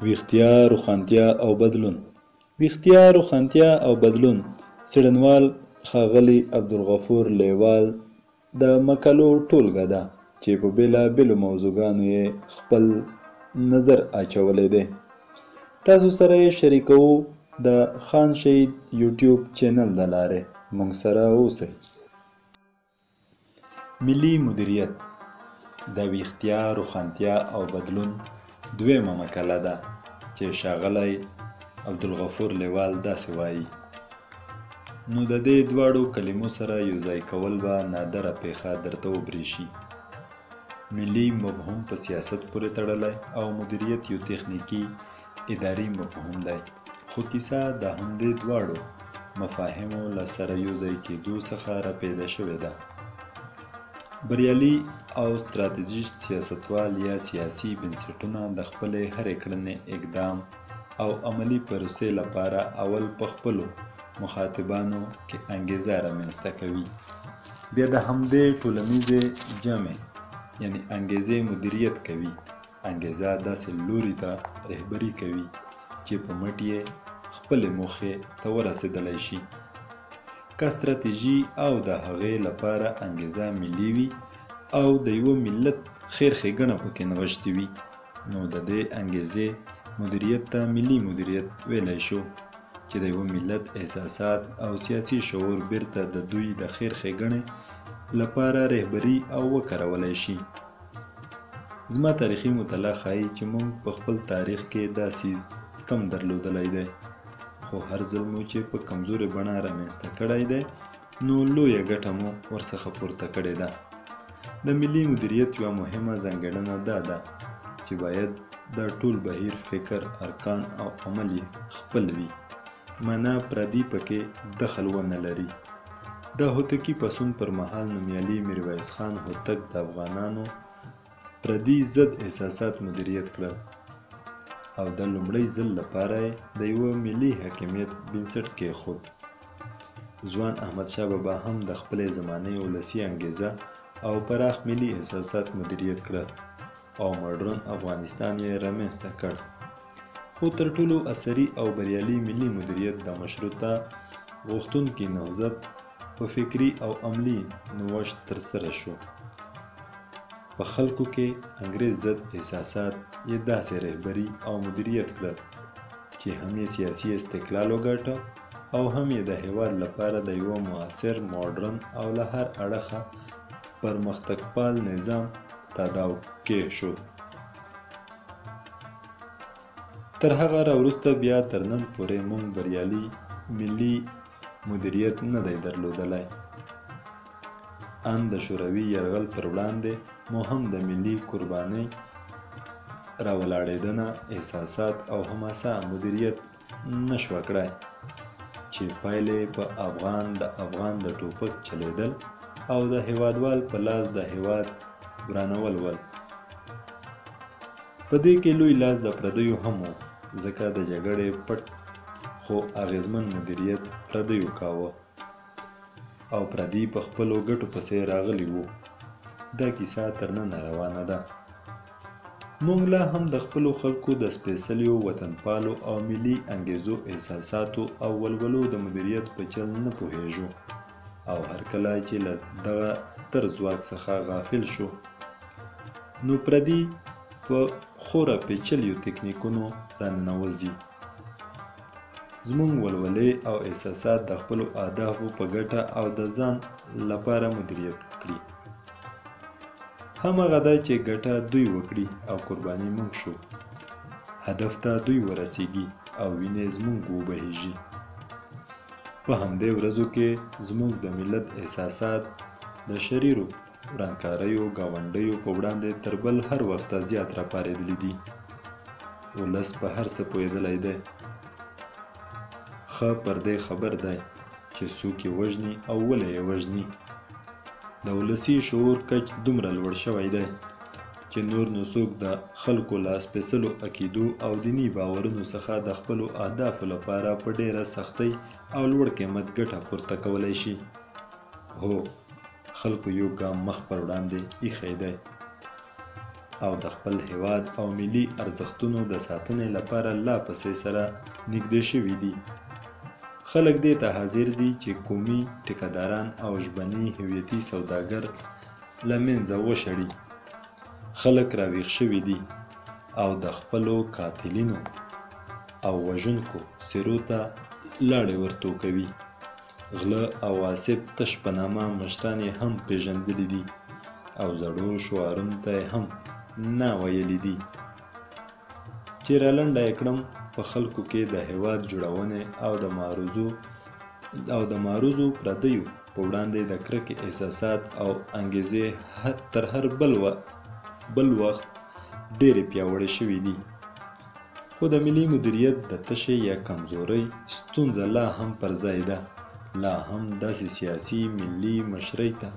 ویښتیا، روښانتیا او بدلون. ویښتیا، روښانتیا او بدلون. څېړنوال ښاغلي عبدالغفور لیوال د مقالو ټولګه ده چې په بېلابېلو موضوعګانو یې خپل نظر اچولی دی. تاسو سره یې شریکوو د خان شهید یوټیوب چینل د لارې. موږ سره اوسئ. ملي مدیریت د ویښتیا، روښانتیا او بدلون دویمه مقاله ده چې ښاغلی عبدالغفور لیوال داسې وایي: نو د دې دواړو کلمو سره یوځای کول به نادره پیښه درته وبرېښي. ملي مفهوم په سیاست پورې تړلی او مدیریت یو تخنیکي اداري مفهوم دی، خو کیسه د همدې دواړو مفاهیمو له سره یوځای کېدو څخه راپیدا شوې ده. بریالي او ستراتیژیک سیاستوال یا سیاسي بنسټونه د خپلې هرې کړنې، اقدام او عملي پروسې لپاره اول په خپلو مخاطبانو کې انګېزه رامنځته کوي، بیا د همدې ټولنیزې جمع یعنې انګېزې مدیریت کوي. انګېزه داسې لوري ته رهبري کوي چې په مټ یې خپلې موخې ته ورسېدلی شي. که ستراتیژي او د هغې لپاره انګېزه ملي وي او د یوه ملت خیر ښېګڼه پکې نغښتې وي، نو د دې انګېزې مدیریت ته ملي مدیریت ویلی شو، چې د یوه ملت احساسات او سیاسي شعور بیرته د دوی د خیر ښېګڼې لپاره رهبري او وکارولی شي. زما تاریخي مطالعه ښایي چې موږ په خپل تاریخ کې دا څیز کم درلودلی دی، خو هر ځل مو چې په کمزورې بڼه رامنځته کړی دی، نو لویه ګټه مو ورڅخه پورته کړې ده. د ملي مدیریت یوه مهمه ځانګړنه دا ده چې باید دا ټول بهیر، فکر، ارکان او عمل یې خپل وي، معنا پردي پکې دخل ونه لري. د هوتکي پاڅون پر مهال نومیالي میرویس خان هوتک د افغانانو پردي ضد احساسات مدیریت کړل او د لومړي ځل لپاره یې د یوه ملي حاکمیت بنسټ کېښود. ځوان احمدشاه بابا هم د خپلې زمانې ولسي انګېزه او پراخ ملي احساسات مدیریت کړل او مډرن افغانستان یې رامنځته کړ. خو تر ټولو اثري او بریالي ملي مدیریت د مشروطه غوښتونکي نهضت په فکري او عملي نوښت ترسره شو. په خلکو کې انګریز ضد احساسات یې داسې رهبري او مدیریت کړل چې هم یې سیاسي استقلال وګاټه او هم یې د هېواد لپاره د یوه معاصر، ماډرن او له هر اړخه پرمختګپال نظام تاداو کېښود. تر هغه راوروسته بیا تر نن پورې موږ بریالي ملي مدیریت نه دی درلودلی. ان د شوروي یرغل پر وړاندې مو هم د ملي قربانۍ، راولاړېدنه، احساسات او حماسه مدیریت نه شوه کړی، چې پایلې په افغان د ټوپک چلېدل او د هېوادوال په لاس د هېواد ورانول ول. په دې کې لوی لاس د پردیو هم و، ځکه د جګړې پټ خو اغېزمن مدیریت پردیو کاوه او پردي په خپلو ګټو پسې راغلي وو. دا کیسه تر ننه روانه ده. موږ لا هم د خپلو خلکو د سپېڅلیو وطنپالو او ملي انګېزو، احساساتو او ولولو د مدیریت په چل نه پوهېږو، او هر کله چې له دغه ستر ځواک څخه غافل شو، نو پردي په خورا پیچلیو تکنیکونو راننوځي. زموږ ولولې او احساسات د خپلو اهدافو په ګټه او د ځان لپاره مدیریت کړي. همغه ده چې ګټه دوی وکړي او قرباني موږ شو، هدف ته دوی ورسیږي او وینې زموږ وبهیږي. په همدې ورځو کې زموږ د ملت احساسات د شریرو ورانکاریو ګاونډیو په وړاندې تر بل هر وخته زیات راپارېدلي دي. ولس په هر څه پوهېدلی دی، ښه پر دې خبر دی چې څوک یې وژني او ولې یې وژني. د ولسي شعور کچ دومره لوړ شوی دی چې نور نو څوک د خلکو له سپېڅلو عقیدو او دیني باورونو څخه د خپلو اهدافو لپاره په ډېره سختۍ او لوړ قیمت ګټه پورته کولی شي. هو، خلکو یو ګام مخ پر وړاندې ایښی دی. او د خپل هیواد او ملي ارزښتونو د ساتنې لپاره لا پسې سره نږدې شوي دي. خلک دې ته حاضر دي چې قومي ټیکهداران او ژبني هویتي سوداګر له منځه وشړي. خلک راویښ شوي دي او د خپلو قاتلینو او وژونکو څېرو ته لاړې ورتو کوي. غله او عاصب تش په نامه مشران یې هم پېژندلي دي او زړو شعارونو ته یې هم نه ویلي دي. چې رالنډه یې کړم، په خلکو کې د هیواد جوړونې او د معروضو پردیو په وړاندې د کرکې احساسات او انګېزې تر هر بل وخت ډېرې پیاوړې شوي دي. خو د ملي مدیریت د تشې یا کمزورۍ ستونزه لا هم پر ځای ده. لا هم داسې سیاسي ملي مشرۍ ته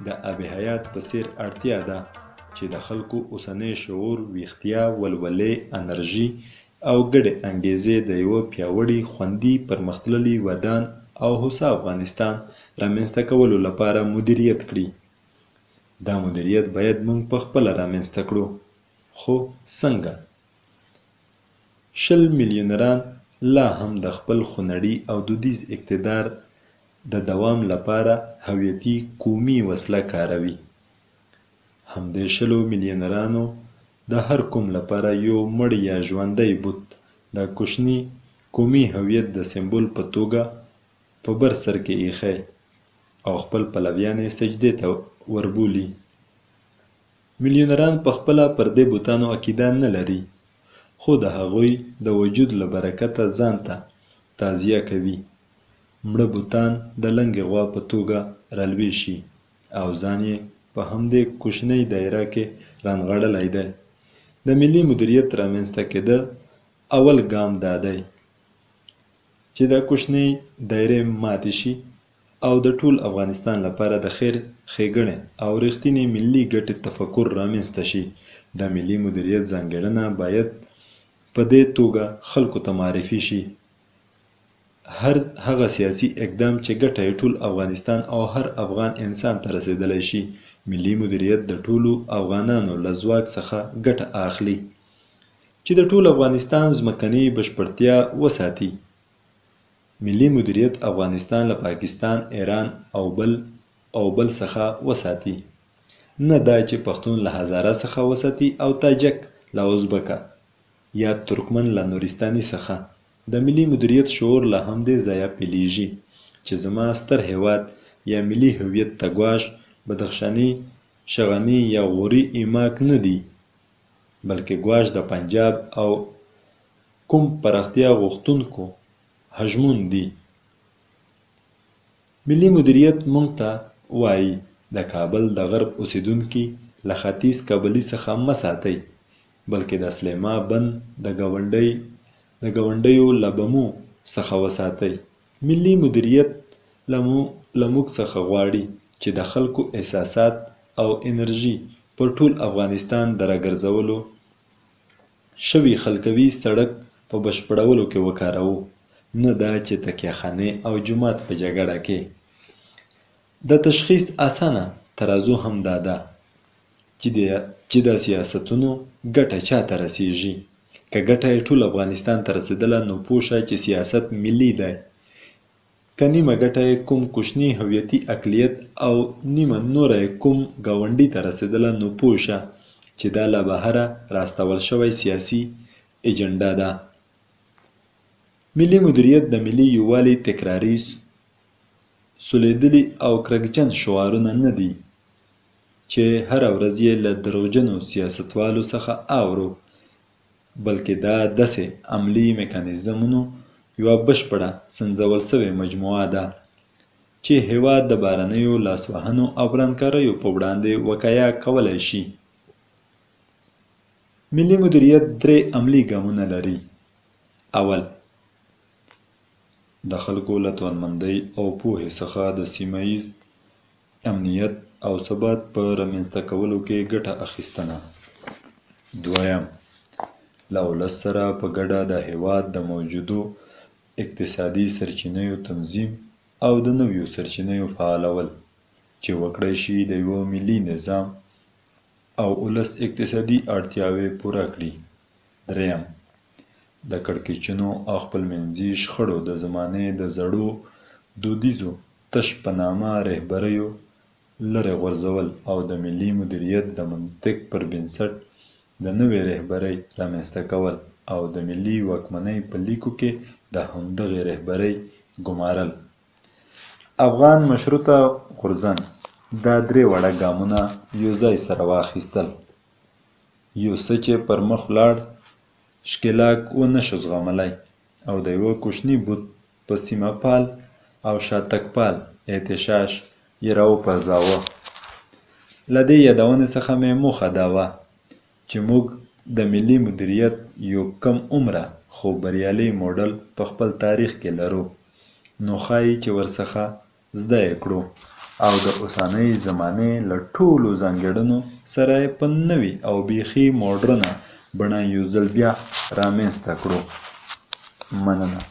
د آب حیات په څېر اړتیا ده چې د خلکو اوسنی شعور، ویښتیا، ولولې، انرژي او ګډې انګېزې د یوه پیاوړي، خوندي، پرمختللي، ودان او هوسا افغانستان رامنځته کولو لپاره مدیریت کړي. دا مدیریت باید موږ په خپله رامنځته کړو. خو څنګه؟ 20 میلیونران لا هم د خپل خونړي او دودیز اقتدار د دوام لپاره هویتي قومي وسله کاروي. همدې 20 میلیونرانو د هر قوم لپاره یو مړ یا ژوندی بت د کوچني قومي هویت د سمبول په توګه په بر سر کې ایښی او خپل پلویان یې سجدې ته وربولي. میلیونران په خپله پر دې بتانو عقیده نه لري، خو د هغوی د وجود له برکته ځان ته تعزیه کوي. مړه بوتان د لنګې غوا په توګه رالوی شي او ځان یې په همدې کوچنۍ دایره کې رانغاړلی دی. د ملي مدیریت رامنځته کېدل اول ګام دا دی چې دا کوچنۍ دایرې ماتې شي او د ټول افغانستان لپاره د خیر ښېګڼې او رښتینې ملي ګټې تفکر رامنځته شي. د ملي مدیریت ځانګړنه باید په دې توګه خلکو ته معرفي شي. هر هغه سیاسي اقدام چې ګټه یې ټول افغانستان او هر افغان انسان ته رسېدلی شي. ملي مدیریت د ټولو افغانانو له ځواک څخه ګټه اخلي چې د ټول افغانستان ځمکنۍ بشپړتیا وساتي. ملي مدیریت افغانستان له پاکستان، ایران او بل څخه وساتي. نه دا چې پښتون له هزاره څخه وساتي او تاجک له ازبکه یا ترکمن له نورستاني څخه. د ملي مدیریت شعور له همدې ځایه پیلېږي چې زما ستر هیواد یا ملي هویت ته ګواښ بدخشاني، شغني یا غوري ایماک نه دي، بلکې ګواښ د پنجاب او کوم پراختیا غوښتونکو هژمون دي. ملي مدیریت موږ ته وایي د کابل د غرب اوسیدونکي له ختیځ کابلي څخه مه ساتئ، بلکې د سلیما بند د ګاونډیو له بمو څخه وساتئ. ملي مدیریت له موږ څخه غواړي چې د خلکو احساسات او انرژي پر ټول افغانستان د راګرځولو شوي خلکوي سړک په بشپړولو کې وکاروو، نه دا چې تکیه خانې او جومات په جګړه کې. د تشخیص اسانه ترازو هم دا ده چې د سیاستونو ګټه چا ته رسیږي. که ګټه یې ټول افغانستان ته رسېدله نو پوه شه چې سیاست ملي دی. که نیمه ګټه یې کوم کوچني هویتي اقلیت او نیمه نوره یې کوم ګاونډي ته رسېدله نو پوه شه چې دا له بهره راستول شوی سیاسي اجنډا ده. ملي مدیریت د ملي یووالي تکراري، سولیدلي او کرکجن شعارونه نه دي چې هره ورځ یې له دروغجنو سیاستوالو څخه اورو، بلکې دا داسې عملي میکانیزمونو یوه بشپړه سنجول شوې مجموعه ده چې هیواد د بهرنیو لاسوهنو او ورانکاریو په وړاندې وقایه کولی شي. ملي مدیریت 3 عملي ګامونه لري. اول، د خلکو له توانمندۍ او پوهې څخه د سیمه ییز امنیت او ثبات په رامنځته کولو کې ګټه اخیستنه. دویم، له ولس سره په ګډه د هیواد د موجودو اقتصادي سرچینو تنظیم او د نویو سرچینو فعالول چې وکړی شي د یوه ملي نظام او ولس اقتصادي اړتیاوې پوره کړي. دریم، د کړکېچونو او خپلمنځي شخړو د زمانې د زړو دودیزو تش په نامه رهبریو لرې غورځول او د ملي مدیریت د منطق پر بنسټ د نوې رهبرۍ رامنځته کول او د ملي واکمنۍ په لیکو کې د همدغې رهبرۍ ګمارل. افغان مشروطه غورځنګ دا درې واړه ګامونه یو ځای سره واخیستل. یو څه چې پر مخ ولاړ ښکېلاک ونه شو زغملی او د یوه کوچني بوت په سیمه پال او شاتګ پال احتشاش یې راوپرځاوه. له دې یادونې څخه مې موخه دا وه چې موږ د ملي مدیریت یو کم عمره خو بریالي موډل په خپل تاریخ کې لرو، نو ښایي چې ورڅخه زده یې کړو او د اوسنۍ زمانې له ټولو ځانګړنو سره یې په نوې او بیخي موډرنه بڼه یو ځل بیا رامنځته کړو. مننه.